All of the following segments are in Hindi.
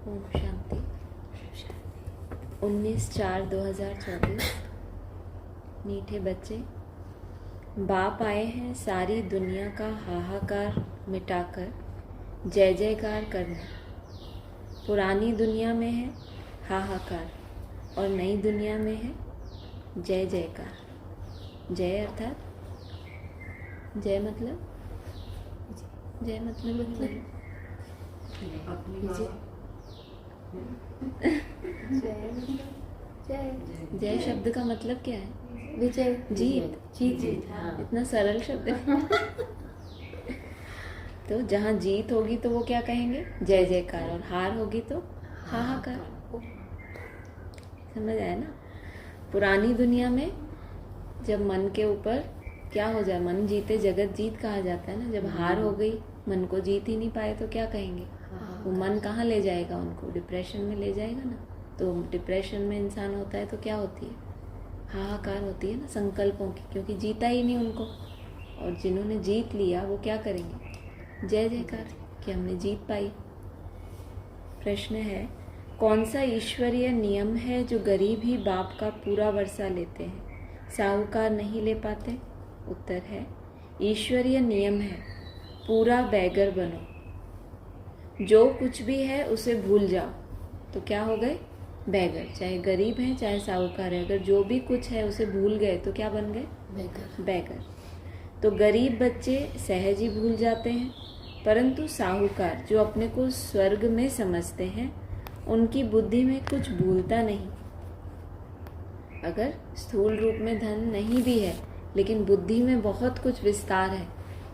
ओम शांति। 19/4/2024। मीठे बच्चे, बाप आए हैं सारी दुनिया का हाहाकार मिटाकर जय जयकार करने। पुरानी दुनिया में है हाहाकार और नई दुनिया में है जय जयकार। जय अर्थात जय मतलब जय शब्द का मतलब क्या है? विजय, जीत। जीत। हाँ। इतना सरल शब्द है। तो जहाँ जीत होगी तो वो क्या कहेंगे? जय जयकार। और हार होगी तो हाहाकार। समझ आया ना? पुरानी दुनिया में जब मन के ऊपर क्या हो जाए, मन जीते जगत जीत कहा जाता है ना। जब हार हो गई, मन को जीत ही नहीं पाए तो क्या कहेंगे? वो मन कहाँ ले जाएगा उनको? डिप्रेशन में ले जाएगा ना। तो डिप्रेशन में इंसान होता है तो क्या होती है? हाहाकार होती है ना संकल्पों की, क्योंकि जीता ही नहीं उनको। और जिन्होंने जीत लिया वो क्या करेंगे? जय जयकार कि हमने जीत पाई। प्रश्न है, कौन सा ईश्वरीय नियम है जो गरीब ही बाप का पूरा वर्षा लेते हैं, साहूकार नहीं ले पाते? उत्तर है, ईश्वरीय नियम है पूरा बैगर बनो। जो कुछ भी है उसे भूल जाओ तो क्या हो गए? बैगर। चाहे गरीब हैं चाहे साहूकार है, अगर जो भी कुछ है उसे भूल गए तो क्या बन गए? बैगर। तो गरीब बच्चे सहज ही भूल जाते हैं, परंतु साहूकार जो अपने को स्वर्ग में समझते हैं उनकी बुद्धि में कुछ भूलता नहीं। अगर स्थूल रूप में धन नहीं भी है लेकिन बुद्धि में बहुत कुछ विस्तार है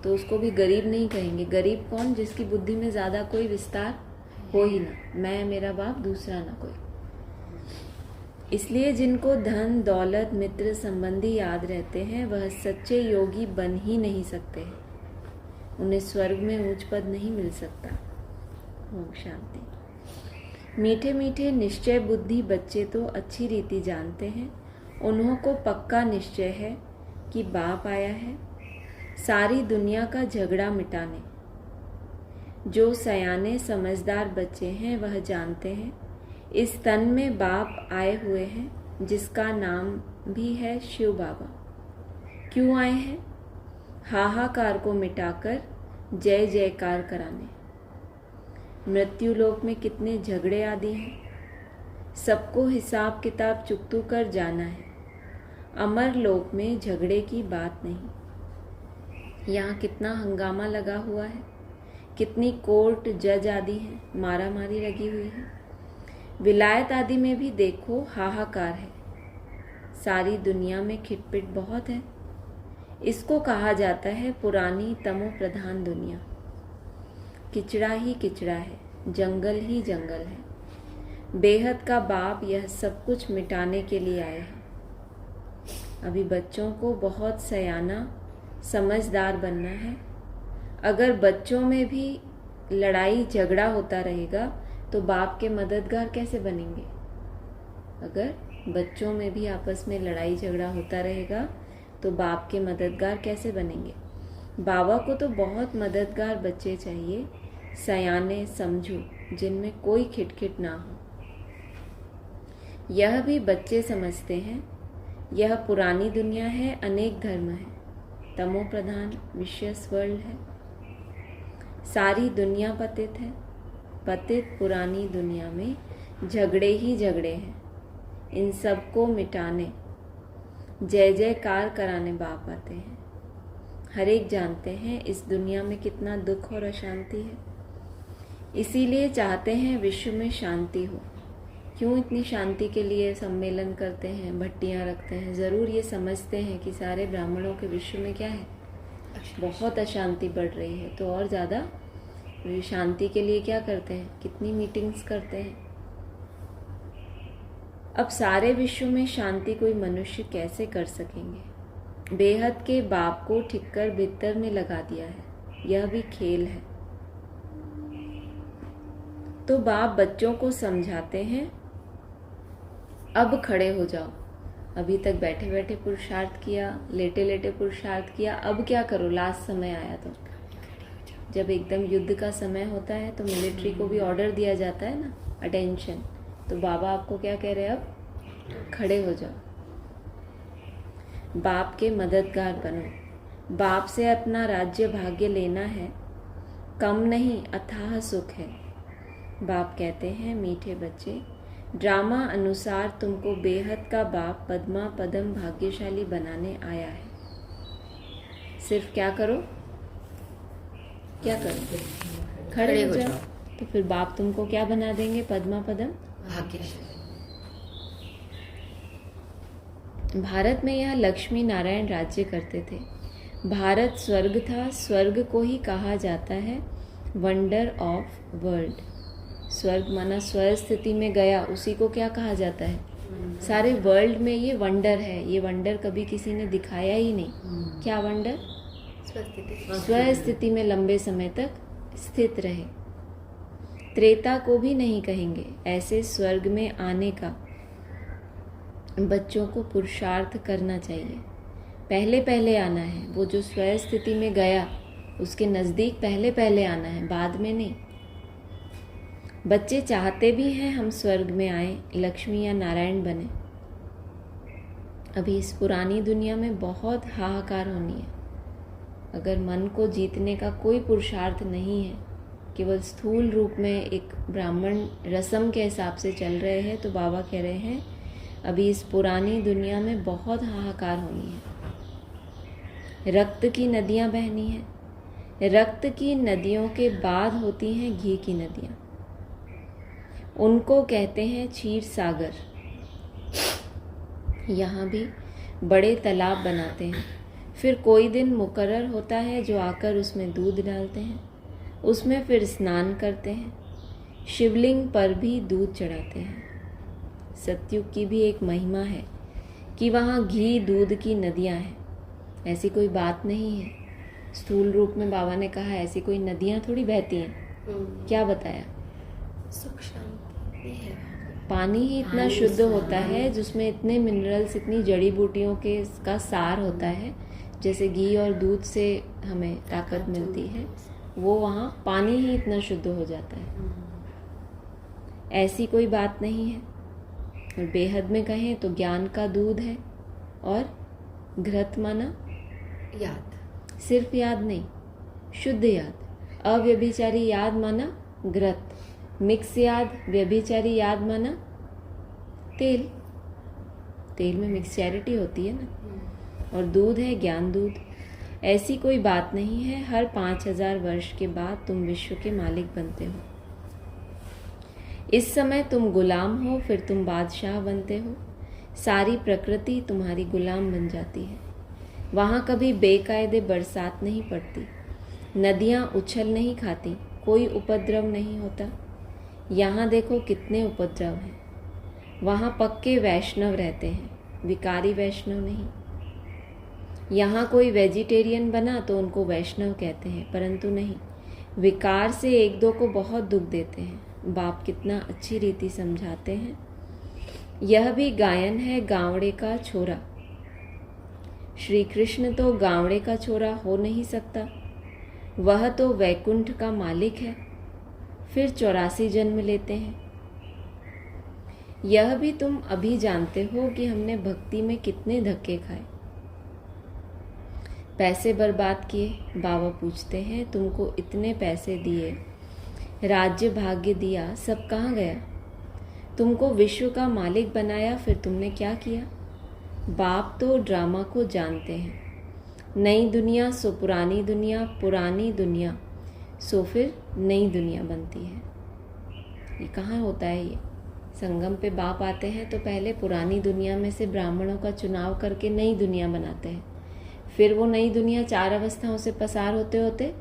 तो उसको भी गरीब नहीं कहेंगे। गरीब कौन? जिसकी बुद्धि में ज़्यादा कोई विस्तार हो ही ना, मैं मेरा बाप दूसरा ना कोई। इसलिए जिनको धन दौलत मित्र संबंधी याद रहते हैं वह सच्चे योगी बन ही नहीं सकते हैं। उन्हें स्वर्ग में ऊंच पद नहीं मिल सकता। ओम शांति। मीठे मीठे निश्चय बुद्धि बच्चे तो अच्छी रीति जानते हैं, उन्हों को पक्का निश्चय है कि बाप आया है सारी दुनिया का झगड़ा मिटाने। जो सयाने समझदार बच्चे हैं वह जानते हैं इस तन में बाप आए हुए हैं जिसका नाम भी है शिव बाबा। क्यों आए हैं? हाहाकार को मिटाकर जय जयकार कराने। मृत्यु लोक में कितने झगड़े आदि हैं, सबको हिसाब किताब चुकतू कर जाना है। अमर लोक में झगड़े की बात नहीं। यहाँ कितना हंगामा लगा हुआ है, कितनी कोर्ट जज आदि हैं, मारा मारी लगी हुई है। विलायत आदि में भी देखो हाहाकार है। सारी दुनिया में खिटपिट बहुत है। इसको कहा जाता है पुरानी तमो प्रधान दुनिया। किचड़ा ही किचड़ा है, जंगल ही जंगल है। बेहद का बाप यह सब कुछ मिटाने के लिए आए हैं। अभी बच्चों को बहुत सयाना समझदार बनना है। अगर बच्चों में भी लड़ाई झगड़ा होता रहेगा तो बाप के मददगार कैसे बनेंगे? अगर बच्चों में भी आपस में लड़ाई झगड़ा होता रहेगा तो बाप के मददगार कैसे बनेंगे? बाबा को तो बहुत मददगार बच्चे चाहिए, सयाने समझू, जिनमें कोई खिटखिट ना हो। यह भी बच्चे समझते हैं यह पुरानी दुनिया है, अनेक धर्म है, तमो प्रधान विशियस वर्ल्ड है। सारी दुनिया पतित है। पतित पुरानी दुनिया में झगड़े ही झगड़े हैं। इन सब को मिटाने जय जयकार कराने बाप आते हैं। हर एक जानते हैं इस दुनिया में कितना दुख और अशांति है, इसीलिए चाहते हैं विश्व में शांति हो। क्यों इतनी शांति के लिए सम्मेलन करते हैं, भट्टियाँ रखते हैं? ज़रूर ये समझते हैं कि सारे ब्राह्मणों के विश्व में क्या है? बहुत अशांति बढ़ रही है, तो और ज़्यादा शांति के लिए क्या करते हैं? कितनी मीटिंग्स करते हैं। अब सारे विश्व में शांति कोई मनुष्य कैसे कर सकेंगे? बेहद के बाप को ठिक्कर भीतर में लगा दिया है, यह भी खेल है। तो बाप बच्चों को समझाते हैं, अब खड़े हो जाओ। अभी तक बैठे बैठे पुरुषार्थ किया, लेटे लेटे पुरुषार्थ किया, अब क्या करो? लास्ट समय आया तो जब एकदम युद्ध का समय होता है तो मिलिट्री को भी ऑर्डर दिया जाता है ना, अटेंशन, तो बाबा आपको क्या कह रहे हैं, अब खड़े हो जाओ, बाप के मददगार बनो। बाप से अपना राज्य भाग्य लेना है, कम नहीं अथाह सुख है। बाप कहते हैं, मीठे बच्चे, ड्रामा अनुसार तुमको बेहद का बाप पद्मा पदम भाग्यशाली बनाने आया है। सिर्फ क्या करो, क्या करो, खड़े हो जाओ, तो फिर बाप तुमको क्या बना देंगे, पद्मा पदम भाग्यशाली। भारत में यह लक्ष्मी नारायण राज्य करते थे। भारत स्वर्ग था, स्वर्ग को ही कहा जाता है वंडर ऑफ वर्ल्ड। स्वर्ग माना स्वर स्थिति में गया, उसी को क्या कहा जाता है, सारे वर्ल्ड में ये वंडर है। ये वंडर कभी किसी ने दिखाया ही नहीं। क्या वंडर, स्व स्थिति में लंबे समय तक स्थित रहे। त्रेता को भी नहीं कहेंगे। ऐसे स्वर्ग में आने का बच्चों को पुरुषार्थ करना चाहिए। पहले पहले आना है। वो जो स्व स्थिति में गया उसके नज़दीक पहले पहले आना है, बाद में नहीं। बच्चे चाहते भी हैं हम स्वर्ग में आए, लक्ष्मी या नारायण बने। अभी इस पुरानी दुनिया में बहुत हाहाकार होनी है। अगर मन को जीतने का कोई पुरुषार्थ नहीं है, केवल स्थूल रूप में एक ब्राह्मण रस्म के हिसाब से चल रहे हैं, तो बाबा कह रहे हैं अभी इस पुरानी दुनिया में बहुत हाहाकार होनी है। रक्त की नदियां बहनी हैं। रक्त की नदियों के बाद होती हैं घी की नदियां, उनको कहते हैं क्षीर सागर। यहाँ भी बड़े तालाब बनाते हैं, फिर कोई दिन मुकर्रर होता है जो आकर उसमें दूध डालते हैं, उसमें फिर स्नान करते हैं, शिवलिंग पर भी दूध चढ़ाते हैं। सतयुग की भी एक महिमा है कि वहाँ घी दूध की नदियाँ हैं। ऐसी कोई बात नहीं है। स्थूल रूप में बाबा ने कहा ऐसी कोई नदियाँ थोड़ी बहती हैं। क्या बताया, सुख शांति है। पानी ही इतना शुद्ध होता है, जिसमें इतने मिनरल्स, इतनी जड़ी बूटियों के का सार होता है, जैसे घी और दूध से हमें ताकत मिलती है, वो वहाँ पानी ही इतना शुद्ध हो जाता है। ऐसी कोई बात नहीं है। और बेहद में कहें तो ज्ञान का दूध है, और घृत माना याद, सिर्फ याद नहीं, शुद्ध याद। अव्यभिचारी याद माना घृत, मिक्स याद, व्यभिचारी याद माना तेल। तेल में मिक्सचैरिटी होती है ना। और दूध है ज्ञान दूध। ऐसी कोई बात नहीं है। हर 5000 वर्ष के बाद तुम विश्व के मालिक बनते हो। इस समय तुम गुलाम हो, फिर तुम बादशाह बनते हो। सारी प्रकृति तुम्हारी गुलाम बन जाती है। वहाँ कभी बेकायदे बरसात नहीं पड़ती, नदियाँ उछल नहीं खाती, कोई उपद्रव नहीं होता। यहाँ देखो कितने उपद्रव हैं। वहाँ पक्के वैष्णव रहते हैं, विकारी वैष्णव नहीं। यहाँ कोई वेजिटेरियन बना तो उनको वैष्णव कहते हैं, परंतु नहीं, विकार से एक दो को बहुत दुख देते हैं। बाप कितना अच्छी रीति समझाते हैं। यह भी गायन है गावड़े का छोरा। श्री कृष्ण तो गावड़े का छोरा हो नहीं सकता, वह तो वैकुंठ का मालिक है। फिर 84 जन्म लेते हैं। यह भी तुम अभी जानते हो कि हमने भक्ति में कितने धक्के खाए, पैसे बर्बाद किए। बाबा पूछते हैं तुमको इतने पैसे दिए, राज्य भाग्य दिया, सब कहाँ गया? तुमको विश्व का मालिक बनाया, फिर तुमने क्या किया? बाप तो ड्रामा को जानते हैं। नई दुनिया सो पुरानी दुनिया, पुरानी दुनिया सो फिर नई दुनिया बनती है। ये कहाँ होता है? ये संगम पे बाप आते हैं तो पहले पुरानी दुनिया में से ब्राह्मणों का चुनाव करके नई दुनिया बनाते हैं। फिर वो नई दुनिया 4 अवस्थाओं से पसार होते होते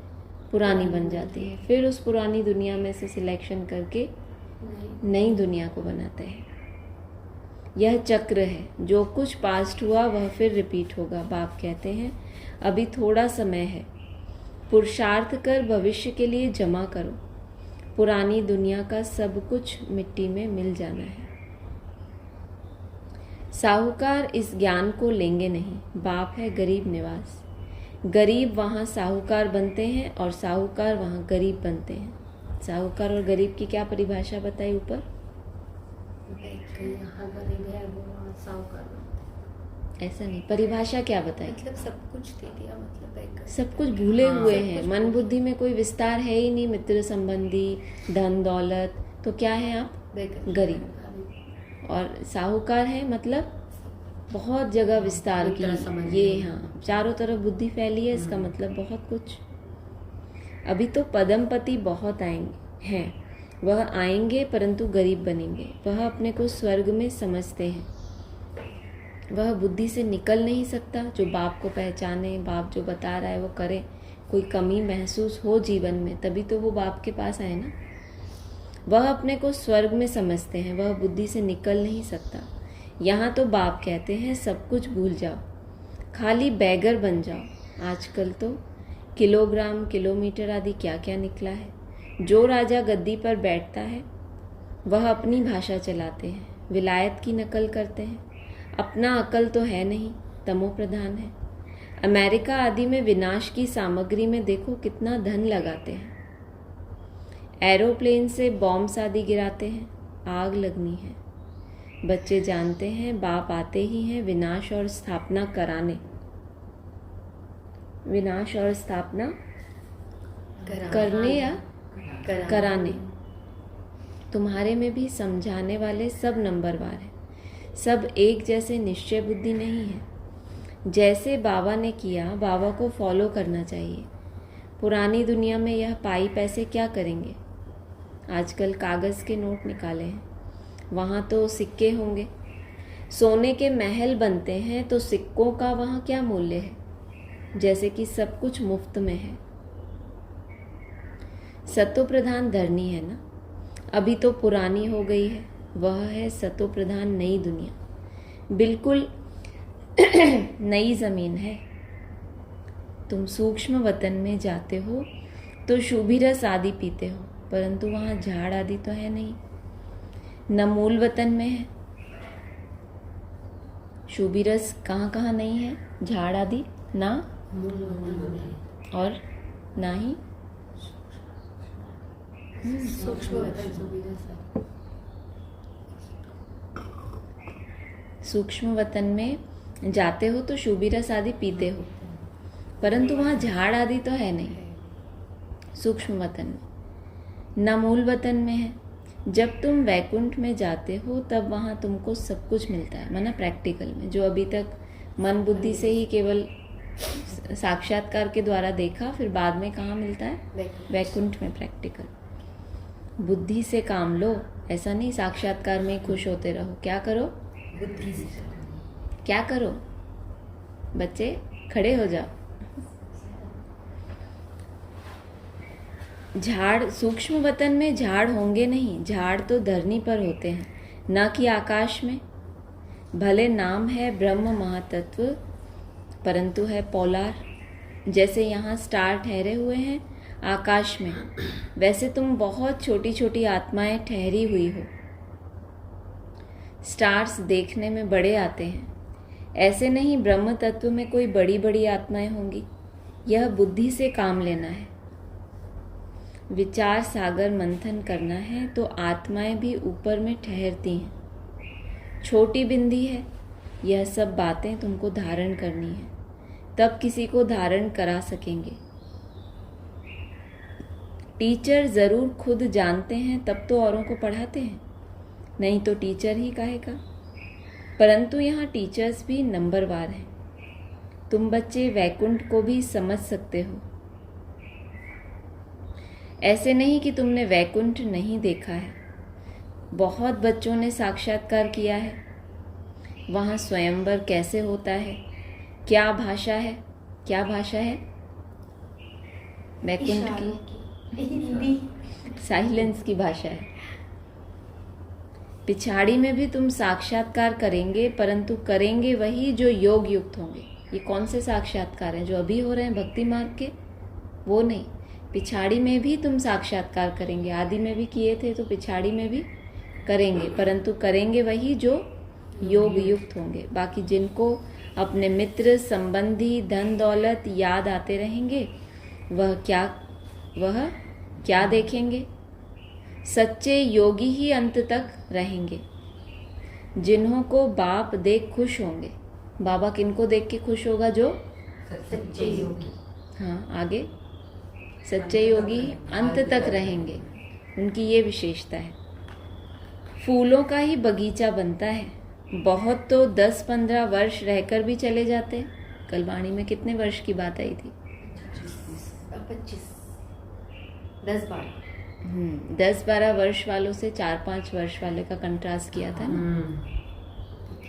पुरानी बन जाती है। फिर उस पुरानी दुनिया में से सिलेक्शन करके नई दुनिया को बनाते हैं। यह चक्र है। जो कुछ पास्ट हुआ वह फिर रिपीट होगा। बाप कहते हैं अभी थोड़ा समय है, पुरुषार्थ कर भविष्य के लिए जमा करो। पुरानी दुनिया का सब कुछ मिट्टी में मिल जाना है। साहूकार इस ज्ञान को लेंगे नहीं। बाप है गरीब निवास। गरीब वहाँ साहूकार बनते हैं और साहूकार वहाँ गरीब बनते हैं। साहूकार और गरीब की क्या परिभाषा बताई ऊपर? यहाँ गरीब है वो वहाँ साहूकार बनते ऐसा नहीं, परिभाषा क्या बताई? मतलब सब कुछ दे दिया, मतलब एक सब कुछ भूले हाँ, हुए सब हैं, कुछ मन भूले। बुद्धि में कोई विस्तार है ही नहीं, मित्र संबंधी, धन दौलत, तो क्या है आप? बेकार गरीब। और साहूकार है मतलब बहुत जगह विस्तार की, मित्र संबंधी। ये हाँ चारों तरफ बुद्धि फैली है, इसका मतलब बहुत कुछ। अभी तो पदमपति बहुत आएंगे हैं, वह आएंगे परंतु गरीब बनेंगे। वह अपने को स्वर्ग में समझते हैं, वह बुद्धि से निकल नहीं सकता। जो बाप को पहचाने, बाप जो बता रहा है वो करे, कोई कमी महसूस हो जीवन में तभी तो वो बाप के पास आए ना। वह अपने को स्वर्ग में समझते हैं, वह बुद्धि से निकल नहीं सकता। यहाँ तो बाप कहते हैं सब कुछ भूल जाओ, खाली बैगर बन जाओ। आजकल तो किलोग्राम, किलोमीटर आदि क्या क्या निकला है। जो राजा गद्दी पर बैठता है वह अपनी भाषा चलाते हैं, विलायत की नकल करते हैं। अपना अकल तो है नहीं, तमो प्रधान है। अमेरिका आदि में विनाश की सामग्री में देखो कितना धन लगाते हैं। एरोप्लेन से बॉम्ब्स आदि गिराते हैं, आग लगनी है। बच्चे जानते हैं बाप आते ही हैं विनाश और स्थापना कराने, विनाश और स्थापना करने या कराने। तुम्हारे में भी समझाने वाले सब नंबरवार हैं, सब एक जैसे निश्चय बुद्धि नहीं है। जैसे बाबा ने किया बाबा को फॉलो करना चाहिए। पुरानी दुनिया में यह पाई पैसे क्या करेंगे? आजकल कागज़ के नोट निकाले हैं, वहाँ तो सिक्के होंगे। सोने के महल बनते हैं तो सिक्कों का वहाँ क्या मूल्य है? जैसे कि सब कुछ मुफ्त में है। सतो प्रधान धरनी है ना, अभी तो पुरानी हो गई है, वह है सतो प्रधान नई दुनिया, बिल्कुल नई जमीन है। तुम सूक्ष्म वतन में जाते हो तो शुभी रस आदि पीते हो, परंतु वहाँ झाड़ आदि तो है नहीं, न मूल वतन में है। शुभी रस कहाँ कहाँ नहीं है, झाड़ आदि ना, और ना ही सूक्ष्म वतन में जाते हो तो शुभी रस आदि पीते हो, परंतु वहाँ झाड़ आदि तो है नहीं सूक्ष्म वतन में, न मूल वतन में है। जब तुम वैकुंठ में जाते हो तब वहाँ तुमको सब कुछ मिलता है, माना प्रैक्टिकल में, जो अभी तक मन बुद्धि से ही केवल साक्षात्कार के द्वारा देखा, फिर बाद में कहाँ मिलता है? वैकुंठ में प्रैक्टिकल। बुद्धि से काम लो, ऐसा नहीं साक्षात्कार में खुश होते रहो। क्या करो? बुद्धि से क्या करो? बच्चे खड़े हो जाओ। झाड़ सूक्ष्म वतन में झाड़ होंगे नहीं, झाड़ तो धरनी पर होते हैं, न कि आकाश में। भले नाम है ब्रह्म महातत्व, परंतु है पोलार। जैसे यहाँ स्टार ठहरे हुए हैं आकाश में, वैसे तुम बहुत छोटी छोटी आत्माएं ठहरी हुई हो। स्टार्स देखने में बड़े आते हैं, ऐसे नहीं ब्रह्म तत्व में कोई बड़ी बड़ी आत्माएं होंगी। यह बुद्धि से काम लेना है, विचार सागर मंथन करना है तो आत्माएं भी ऊपर में ठहरती हैं। छोटी बिंदी है, यह सब बातें तुमको धारण करनी है, तब किसी को धारण करा सकेंगे। टीचर जरूर खुद जानते हैं तब तो औरों को पढ़ाते हैं, नहीं तो टीचर ही काहे का। परंतु यहाँ टीचर्स भी नंबरवार हैं। तुम बच्चे वैकुंठ को भी समझ सकते हो, ऐसे नहीं कि तुमने वैकुंठ नहीं देखा है। बहुत बच्चों ने साक्षात्कार किया है। वहाँ स्वयंवर कैसे होता है, क्या भाषा है, क्या भाषा है वैकुंठ की? हिंदी, साइलेंस की भाषा है। पिछाड़ी में भी तुम साक्षात्कार करेंगे, परंतु करेंगे वही जो योग युक्त होंगे। ये कौन से साक्षात्कार हैं? जो अभी हो रहे हैं भक्ति मार्ग के, वो नहीं। पिछाड़ी में भी तुम साक्षात्कार करेंगे, आदि में भी किए थे तो पिछाड़ी में भी करेंगे, परंतु करेंगे वही जो योग युक्त होंगे। बाकी जिनको अपने मित्र संबंधी धन दौलत याद आते रहेंगे, वह क्या देखेंगे? सच्चे योगी ही अंत तक रहेंगे, जिन्हों को बाप देख खुश होंगे। बाबा किनको देख के खुश होगा? जो सच्चे योगी। हाँ, आगे सच्चे योगी अंत तक रहेंगे, उनकी ये विशेषता है। फूलों का ही बगीचा बनता है, बहुत तो 10-15 वर्ष रहकर भी चले जाते हैं। कल वाणी में कितने वर्ष की बात आई थी? 25, 10-12। 10-12 वर्ष वालों से 4-5 वर्ष वाले का कंट्रास्ट किया था ना।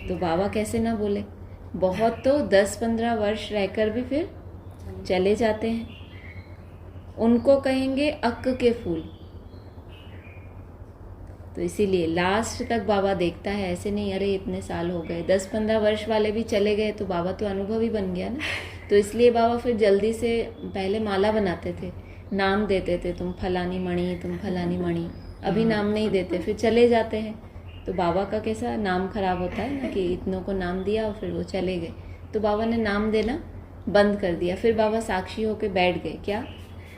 तो बाबा कैसे ना बोले, बहुत तो 10-15 वर्ष रहकर भी फिर चले जाते हैं। उनको कहेंगे अक्क के फूल। तो इसीलिए लास्ट तक बाबा देखता है, ऐसे नहीं अरे इतने साल हो गए, 10-15 वर्ष वाले भी चले गए तो बाबा तो अनुभवी बन गया ना। तो इसलिए बाबा फिर जल्दी से पहले माला बनाते थे, नाम देते थे, तुम फलानी मणि, तुम फलानी मणि। अभी नाम नहीं देते, फिर चले जाते हैं। तो बाबा का कैसा नाम खराब होता है ना, कि इतनों को नाम दिया और फिर वो चले गए। तो बाबा ने नाम देना बंद कर दिया। फिर बाबा साक्षी होके बैठ गए, क्या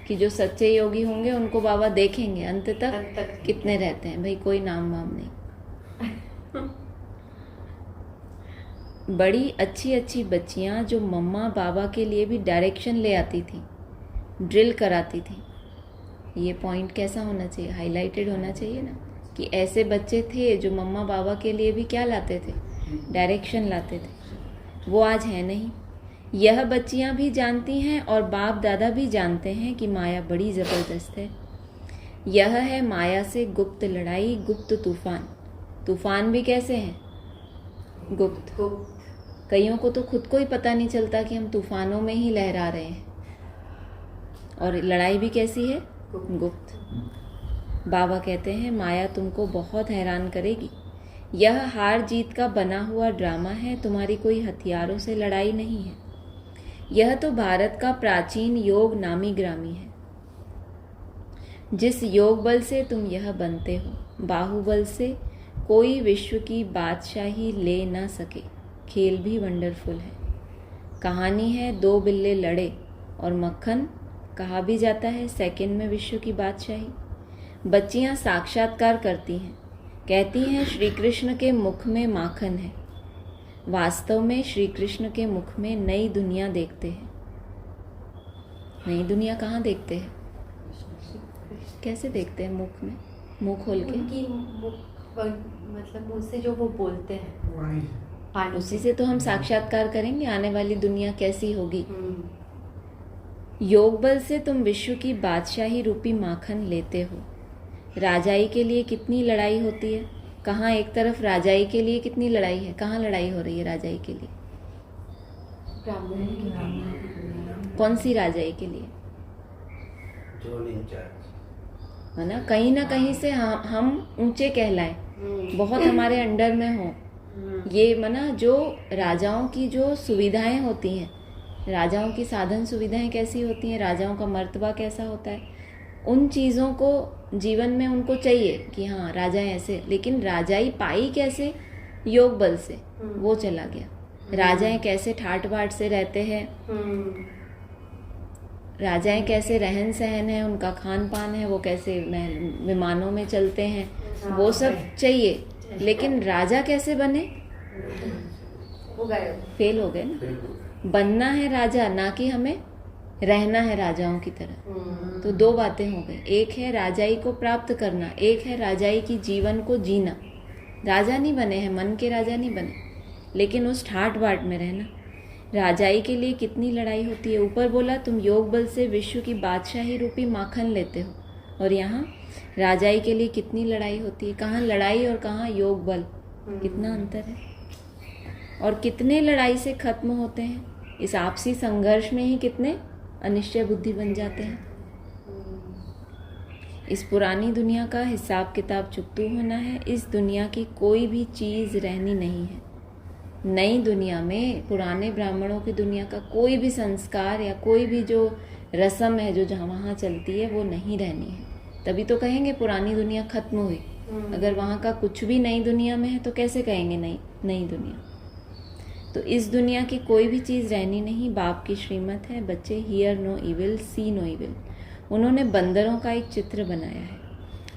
कि जो सच्चे योगी होंगे उनको बाबा देखेंगे अंत तक कितने रहते हैं। भाई कोई नाम वाम नहीं। बड़ी अच्छी अच्छी बच्चियां जो मम्मा बाबा के लिए भी डायरेक्शन ले आती थी, ड्रिल कराती थी। ये पॉइंट कैसा होना चाहिए? हाईलाइटेड होना चाहिए ना, कि ऐसे बच्चे थे जो मम्मा बाबा के लिए भी क्या लाते थे? डायरेक्शन लाते थे। वो आज है नहीं। यह बच्चियां भी जानती हैं और बाप दादा भी जानते हैं कि माया बड़ी ज़बरदस्त है। यह है माया से गुप्त लड़ाई, गुप्त तूफान। तूफान भी कैसे हैं? गुप्त। कईयों को तो खुद को ही पता नहीं चलता कि हम तूफानों में ही लहरा रहे हैं। और लड़ाई भी कैसी है? गुप्त। बाबा कहते हैं माया तुमको बहुत हैरान करेगी। यह हार जीत का बना हुआ ड्रामा है, तुम्हारी कोई हथियारों से लड़ाई नहीं है। यह तो भारत का प्राचीन योग नामी ग्रामी है। जिस योग बल से तुम यह बनते हो, बाहुबल से कोई विश्व की बादशाही ले ना सके। खेल भी वंडरफुल है। कहानी है 2 बिल्ले लड़े और मक्खन, कहा भी जाता है सेकंड में विश्व की बादशाही। बच्चियां साक्षात्कार करती हैं, कहती हैं श्री कृष्ण के मुख में माखन है। वास्तव में श्री कृष्ण के मुख में नई दुनिया देखते हैं। नई दुनिया कहाँ देखते हैं? कैसे देखते हैं? मुख में, मुंह खोल के। उनकी मतलब मुंह से जो वो बोलते हैं, उसी से तो हम साक्षात्कार करेंगे आने वाली दुनिया कैसी होगी। योग बल से तुम विश्व की बादशाही रूपी माखन लेते हो। राजाई के लिए कितनी लड़ाई होती है? कहाँ एक तरफ राजाई के लिए कितनी लड़ाई है? कहाँ लड़ाई हो रही है राजाई के लिए? कौन सी राजाई के लिए? है ना, कहीं ना कहीं से हम ऊंचे कहलाएं, बहुत हमारे अंडर में हो। ये मना जो राजाओं की जो सुविधाएं होती हैं, राजाओं की साधन सुविधाएं कैसी होती हैं, राजाओं का मर्तबा कैसा होता है, उन चीज़ों को जीवन में उनको चाहिए कि हाँ राजाएं ऐसे। लेकिन राजाई पाई कैसे? योग बल से। वो चला गया। राजाएं कैसे ठाट बाट से रहते हैं, राजाएं कैसे रहन सहन है, उनका खान पान है, वो कैसे विमानों में चलते हैं, वो सब चाहिए। लेकिन राजा कैसे बने? वो गए, फेल हो गए ना। बनना है राजा, ना कि हमें रहना है राजाओं की तरह। तो 2 बातें हो गई। एक है राजाई को प्राप्त करना, एक है राजाई की जीवन को जीना। राजा नहीं बने हैं, मन के राजा नहीं बने, लेकिन उस ठाट बाट में रहना। राजाई के लिए कितनी लड़ाई होती है। ऊपर बोला तुम योग बल से विश्व की बादशाही रूपी माखन लेते हो, और यहाँ राजाई के लिए कितनी लड़ाई होती है। कहाँ लड़ाई और कहाँ योग बल, कितना अंतर है। और कितने लड़ाई से खत्म होते हैं। इस आपसी संघर्ष में ही कितने अनिश्चय बुद्धि बन जाते हैं। इस पुरानी दुनिया का हिसाब किताब चुकतू होना है। इस दुनिया की कोई भी चीज़ रहनी नहीं है। नई दुनिया में पुराने ब्राह्मणों की दुनिया का कोई भी संस्कार या कोई भी जो रस्म है जो जहाँ वहाँ चलती है वो नहीं रहनी है। तभी तो कहेंगे पुरानी दुनिया खत्म हुई। अगर वहाँ का कुछ भी नई दुनिया में है तो कैसे कहेंगे नई दुनिया। तो इस दुनिया की कोई भी चीज़ रहनी नहीं, बाप की श्रीमत है। बच्चे, hear no evil, see no evil. उन्होंने बंदरों का एक चित्र बनाया है,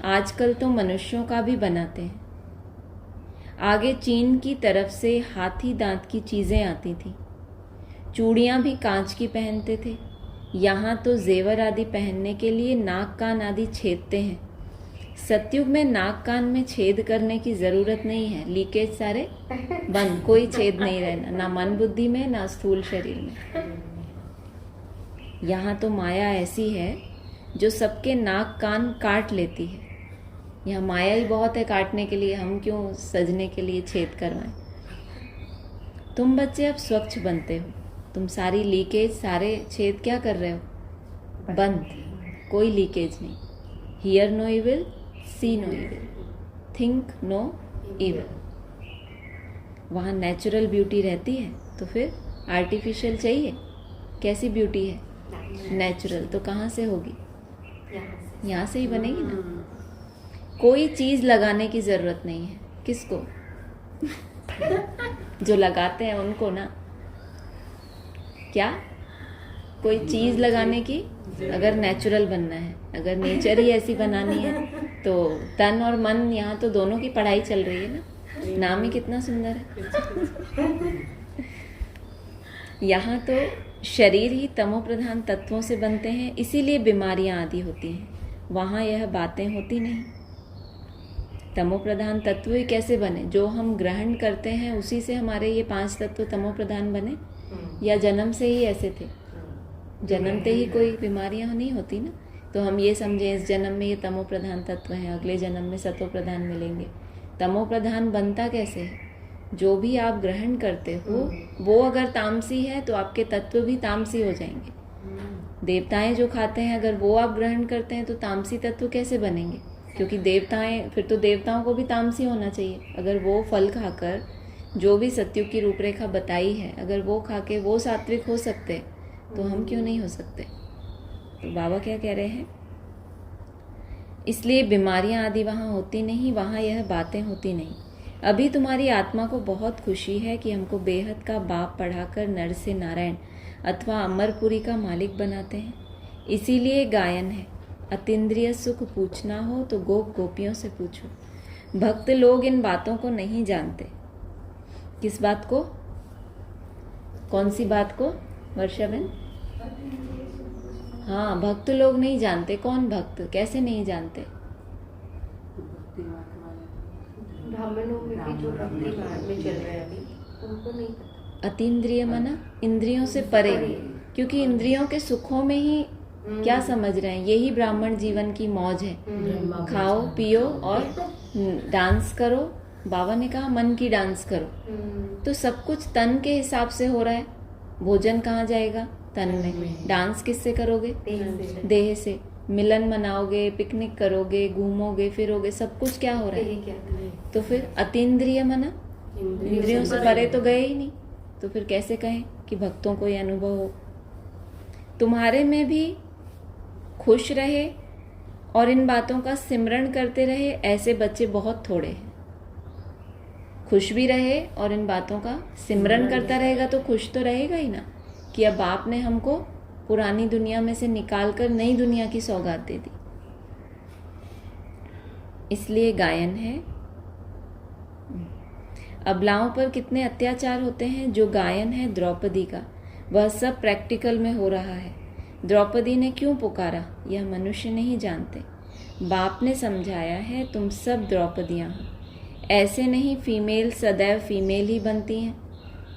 आजकल तो मनुष्यों का भी बनाते हैं। आगे चीन की तरफ से हाथी दांत की चीज़ें आती थी, चूड़ियाँ भी कांच की पहनते थे। यहाँ तो जेवर आदि पहनने के लिए नाक कान आदि छेदते हैं। सतयुग में नाक कान में छेद करने की ज़रूरत नहीं है, लीकेज सारे बंद, कोई छेद नहीं रहना, ना मन बुद्धि में ना स्थूल शरीर में। यहाँ तो माया ऐसी है जो सबके नाक कान काट लेती है। यहाँ माया ही बहुत है काटने के लिए, हम क्यों सजने के लिए छेद करवाएं। तुम बच्चे अब स्वच्छ बनते हो, तुम सारी लीकेज सारे छेद क्या कर रहे हो, बंद, कोई लीकेज नहीं। Hear no evil, see no evil, think no evil. वहाँ नेचुरल ब्यूटी रहती है, तो फिर आर्टिफिशियल चाहिए? कैसी ब्यूटी है? नेचुरल। तो कहाँ से होगी? यहाँ से ही बनेगी ना। कोई चीज़ लगाने की ज़रूरत नहीं है। किसको? जो लगाते हैं उनको ना। क्या कोई चीज़ लगाने की? अगर नेचुरल बनना है, अगर नेचर ही ऐसी बनानी है, तो तन और मन, यहाँ तो दोनों की पढ़ाई चल रही है ना। नाम ही कितना सुंदर है। यहाँ तो शरीर ही तमो प्रधान तत्वों से बनते हैं, इसीलिए बीमारियाँ आदि होती हैं। वहाँ यह बातें होती नहीं। तमो प्रधान तत्व ही कैसे बने? जो हम ग्रहण करते हैं उसी से हमारे ये 5 तत्व तमो प्रधान बने, या जन्म से ही ऐसे थे? जन्मते ही कोई बीमारियां नहीं होती ना। तो हम ये समझें इस जन्म में ये तमो प्रधान तत्व हैं, अगले जन्म में सतो प्रधान मिलेंगे। तमो प्रधान बनता कैसे है? जो भी आप ग्रहण करते हो वो अगर तामसी है तो आपके तत्व भी तामसी हो जाएंगे। देवताएं जो खाते हैं अगर वो आप ग्रहण करते हैं तो तामसी तत्व कैसे बनेंगे? क्योंकि देवताएं, फिर तो देवताओं को भी तामसी होना चाहिए। अगर वो फल खाकर जो भी सत्युग की रूपरेखा बताई है, अगर वो खा के वो सात्विक हो सकते तो हम क्यों नहीं हो सकते? तो बाबा क्या कह रहे हैं? इसलिए बीमारियां आदि वहाँ होती नहीं, वहाँ यह बातें होती नहीं। अभी तुम्हारी आत्मा को बहुत खुशी है कि हमको बेहद का बाप पढ़ाकर नर से नारायण अथवा अमरपुरी का मालिक बनाते हैं। इसीलिए गायन है, अतीन्द्रिय सुख पूछना हो तो गोप गोपियों से पूछो। भक्त लोग इन बातों को नहीं जानते। किस बात को? कौन सी बात को वर्षा बहन? हाँ, भक्त लोग नहीं जानते। कौन भक्त? कैसे नहीं जानते? ब्राह्मणों में भी जो भक्ति मार्ग में चल रहे हैं अभी, उनको नहीं पता। अतीन्द्रिय मना इंद्रियों से परे, क्योंकि इंद्रियों के सुखों में ही क्या समझ रहे हैं? यही ब्राह्मण जीवन की मौज है। खाओ पियो और डांस करो। बाबा ने कहा मन की डांस करो। तो सब कुछ तन के हिसाब से हो रहा है। भोजन कहाँ जाएगा? तन में। डांस किससे करोगे? देह से। मिलन मनाओगे, पिकनिक करोगे, घूमोगे फिरोगे, सब कुछ क्या हो रहा है? तो फिर अतीन्द्रिय मना, इंद्रियों से परे तो गए ही नहीं। तो फिर कैसे कहें कि भक्तों को ये अनुभव हो? तुम्हारे में भी खुश रहे और इन बातों का सिमरण करते रहे, ऐसे बच्चे बहुत थोड़े हैं। खुश भी रहे और इन बातों का सिमरण करता रहेगा तो खुश तो रहेगा ही ना, कि अब आपने हमको पुरानी दुनिया में से निकालकर नई दुनिया की सौगात दे दी। इसलिए गायन है। अबलाओं पर कितने अत्याचार होते हैं। जो गायन है द्रौपदी का, वह सब प्रैक्टिकल में हो रहा है। द्रौपदी ने क्यों पुकारा यह मनुष्य नहीं जानते। बाप ने समझाया है, तुम सब द्रौपदियाँ हो। ऐसे नहीं फीमेल सदैव फीमेल ही बनती हैं,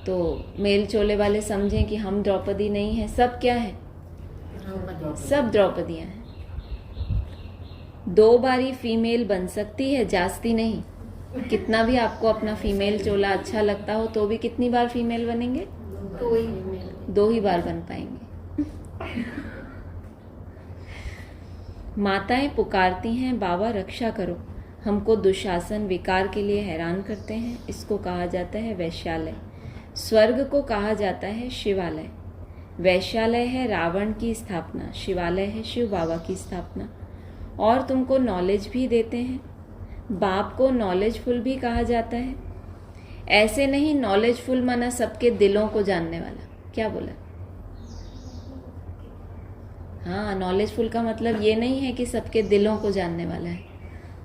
तो मेल चोले वाले समझें कि हम द्रौपदी नहीं हैं। सब क्या है? सब द्रौपदियाँ हैं। 2 बारी फीमेल बन सकती है, जास्ती नहीं। कितना भी आपको अपना फीमेल चोला अच्छा लगता हो तो भी कितनी बार फीमेल बनेंगे? 2 ही बार बन पाएंगे। माताएं पुकारती हैं, बाबा रक्षा करो, हमको दुशासन विकार के लिए हैरान करते हैं। इसको कहा जाता है वैश्यालय। स्वर्ग को कहा जाता है शिवालय। वैश्यालय है रावण की स्थापना, शिवालय है शिव बाबा की स्थापना। और तुमको नॉलेज भी देते हैं। बाप को नॉलेजफुल भी कहा जाता है। ऐसे नहीं, नॉलेजफुल माना सबके दिलों को जानने वाला। क्या बोला? हाँ, नॉलेजफुल का मतलब ये नहीं है कि सबके दिलों को जानने वाला है।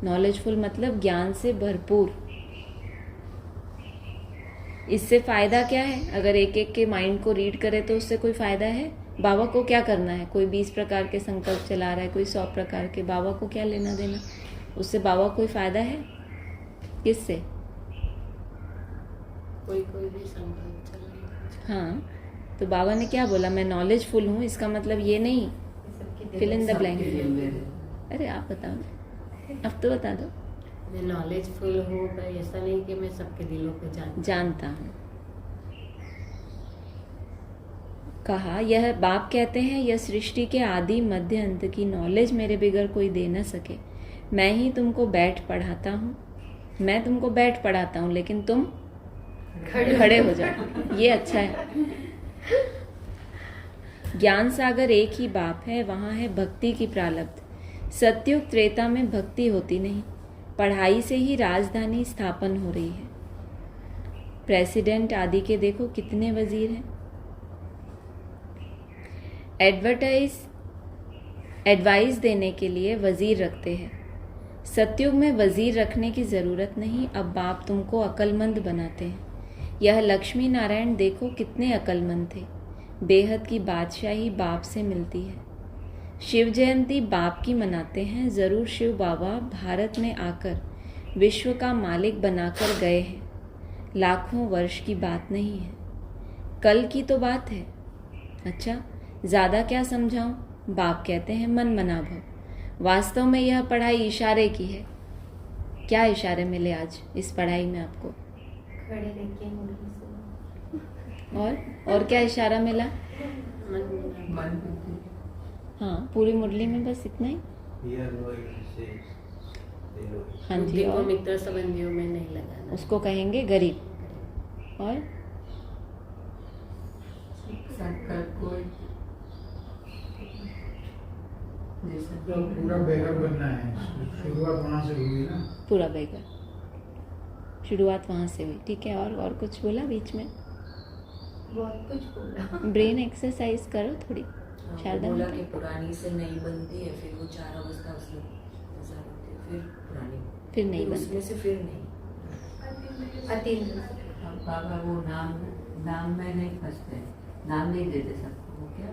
नॉलेजफुल मतलब ज्ञान से भरपूर। इससे फायदा क्या है? अगर एक एक के माइंड को रीड करे तो उससे कोई फायदा है? बाबा को क्या करना है? कोई 20 प्रकार के संकल्प चला रहा है, कोई 100 प्रकार के, बाबा को क्या लेना देना? उससे बाबा को कोई फायदा है? किससे? कोई भी संकल्प चला। हाँ, तो बाबा ने क्या बोला? मैं नॉलेजफुल हूँ, इसका मतलब ये नहीं फिल इन द ब्लैंक। अरे आप बताओ, अब तो बता दो। मैं नॉलेजफुल हूँ, पर ऐसा नहीं कि मैं सबके दिलों को जानता हूँ। कहा, यह बाप कहते हैं, यह सृष्टि के आदि मध्य अंत की नॉलेज मेरे बगैर कोई दे न सके। मैं ही तुमको बैठ पढ़ाता हूँ, मैं तुमको बैठ पढ़ाता हूँ, लेकिन तुम खड़े हो जाओ। ये अच्छा है। ज्ञान सागर एक ही बाप है, वहाँ है भक्ति की प्रारब्ध। सत्युग त्रेता में भक्ति होती नहीं, पढ़ाई से ही राजधानी स्थापन हो रही है। प्रेसिडेंट आदि के देखो कितने वजीर हैं। एडवाइस देने के लिए वजीर रखते हैं। सत्युग में वजीर रखने की जरूरत नहीं, अब बाप तुमको अक्लमंद बनाते हैं। यह लक्ष्मी नारायण देखो कितने अक्लमंद थे। बेहद की बादशाही बाप से मिलती है। शिव जयंती बाप की मनाते हैं। जरूर शिव बाबा भारत में आकर विश्व का मालिक बनाकर गए हैं। लाखों वर्ष की बात नहीं है, कल की तो बात है। अच्छा, ज़्यादा क्या समझाऊं? बाप कहते हैं मन मना भव। वास्तव में यह पढ़ाई इशारे की है। क्या इशारे मिले आज इस पढ़ाई में आपको? खड़े रहिए मुरली से। और क्या इशारा मिला? मन। हाँ, पूरी मुरली में बस इतना ही। हाँ जी, और मित्र संबंधियों में नहीं लगाना, उसको कहेंगे गरीब। और पूरा बेगर बनना है। शुरुआत वहाँ से हुई ना। पूरा बेगर, शुरुआत वहाँ से हुई। ठीक है, और कुछ बोला बीच में? बहुत कुछ बोला। ब्रेन एक्सरसाइज करो थोड़ी। शारदा बोला कि पुरानी से नई बनती है, फिर वो 4 अवस्था उसमें फिर पुरानी, फिर नहीं बनती, उसमें से फिर नहीं। अतीन्द्र बाबा वो नाम में नहीं फंसते, नाम नहीं देते सबको। वो क्या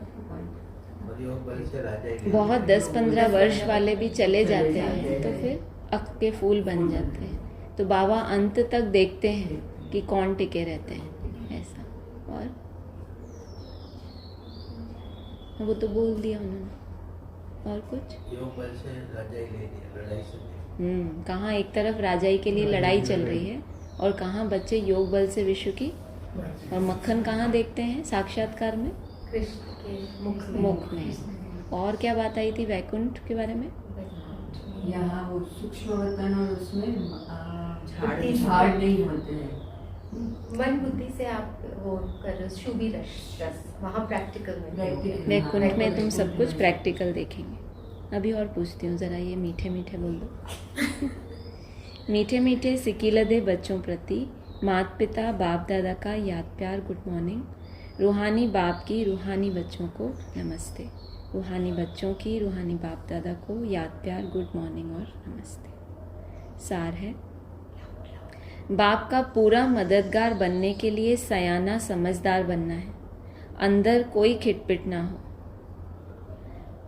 बहुत 10-15 वर्ष वाले भी चले जाते हैं तो फिर अक के फूल बन जाते हैं। तो बाबा अंत तक देखते हैं कि कौन टिके रहते हैं, ऐसा। और वो तो बोल दिया उन्होंने। और कुछ? कहाँ एक तरफ राजाई के लिए लड़ाई चल रही है और कहाँ बच्चे योग बल से विश्व की। और मक्खन कहाँ देखते हैं? साक्षात्कार में, कृष्ण के मुख में। और क्या बात आई थी वैकुंठ के बारे में? यहाँ वो सूक्ष्म वतन और उसमें झाड़ नहीं होते हैं। मन बुद्धि से आप वो कर शुभी रस वहाँ प्रैक्टिकल में। वैकुंठ में तुम सब कुछ प्रैक्टिकल देखेंगे। अभी और पूछती हूँ जरा, ये मीठे मीठे बोल दो। मीठे मीठे सिकीलदे बच्चों प्रति माता पिता बाप दादा का याद प्यार गुड मॉर्निंग। रूहानी बाप की रूहानी बच्चों को नमस्ते। रूहानी बच्चों की रूहानी बाप दादा को याद प्यार गुड मॉर्निंग और नमस्ते। सार है, बाप का पूरा मददगार बनने के लिए सयाना समझदार बनना है। अंदर कोई खिटपिट ना हो।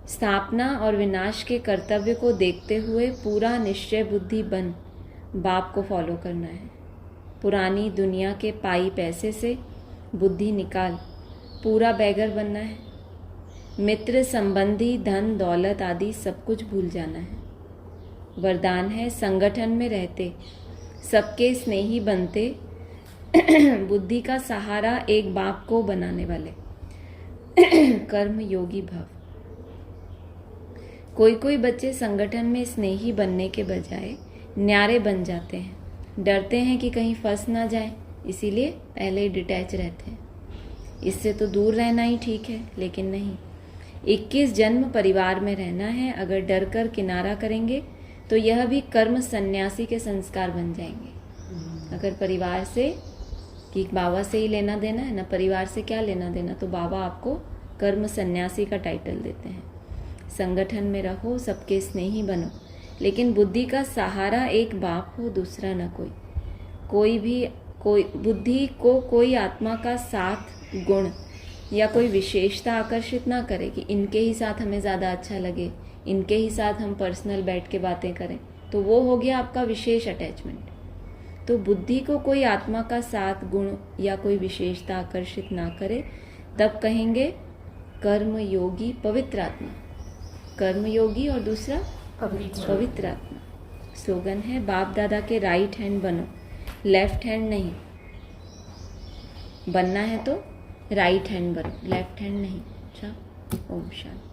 स्थापना और विनाश के कर्तव्य को देखते हुए पूरा निश्चय बुद्धि बन बाप को फॉलो करना है। पुरानी दुनिया के पाई पैसे से बुद्धि निकाल पूरा बैगर बनना है। मित्र संबंधी धन दौलत आदि सब कुछ भूल जाना है। वरदान है, संगठन में रहते सबके स्नेही बनते बुद्धि का सहारा एक बाप को बनाने वाले कर्म योगी भव। कोई बच्चे संगठन में स्नेही बनने के बजाय न्यारे बन जाते हैं। डरते हैं कि कहीं फंस ना जाए, इसीलिए पहले ही डिटैच रहते हैं। इससे तो दूर रहना ही ठीक है, लेकिन नहीं। 21 जन्म परिवार में रहना है। अगर डर कर किनारा करेंगे तो यह भी कर्म सन्यासी के संस्कार बन जाएंगे। अगर परिवार से कि बाबा से ही लेना देना है ना, परिवार से क्या लेना देना, तो बाबा आपको कर्म सन्यासी का टाइटल देते हैं। संगठन में रहो, सबके स्नेही बनो, लेकिन बुद्धि का सहारा एक बाप हो, दूसरा न कोई बुद्धि को कोई आत्मा का साथ गुण या कोई विशेषता आकर्षित ना करे कि इनके ही साथ हमें ज़्यादा अच्छा लगे, इनके ही साथ हम पर्सनल बैठ के बातें करें, तो वो हो गया आपका विशेष अटैचमेंट। तो बुद्धि को कोई आत्मा का साथ गुण या कोई विशेषता आकर्षित ना करे, तब कहेंगे कर्म योगी पवित्र आत्मा। कर्म योगी और दूसरा पवित्र आत्मा। स्लोगन है बाप दादा के राइट हैंड बनो, लेफ्ट हैंड नहीं। बनना है तो राइट हैंड बनो, लेफ्ट हैंड नहीं। अच्छा, ओम शांति।